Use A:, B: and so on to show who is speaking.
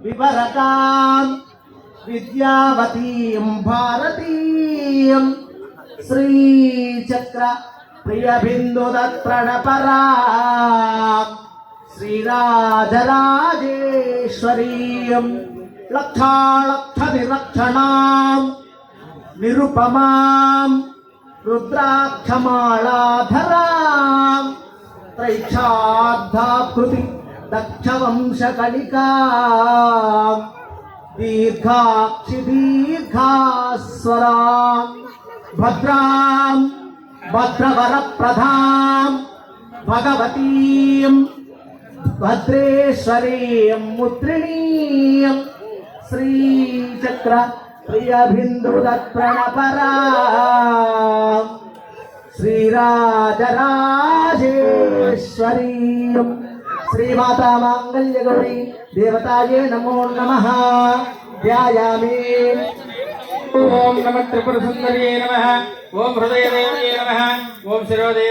A: వివరతాం విద్యావతీం భారతీయం శ్రీచక్ర ప్రియబిందుదత్ప్రణపరా శ్రీరాజరాజేశ్వరీయం లక్షాళక్ష నిరక్షణాం నిరుపమాం రుద్రాక్షమాళాధరాం త్రైక్షార్థాకృతి దక్షవంశకళికాం దీర్ఘాక్షి దీర్ఘాస్వరాం భద్రాం భద్రవరప్రధాం భగవతీం భద్రేశ్వరీం ముద్రిణీయం శ్రీచక్ర ప్రియబిందుదత్ప్రణపరా శ్రీరాజరాజేశ్వరీం శ్రీమాతా మాంగళ్యగౌరీ దేవతాయే నమో నమః ధ్యాయామి.
B: ఓం నమః త్రిపుర సుందర్యే నమః. ఓం హృదయదేవ్యే నమః. ఓం శిరోదేవి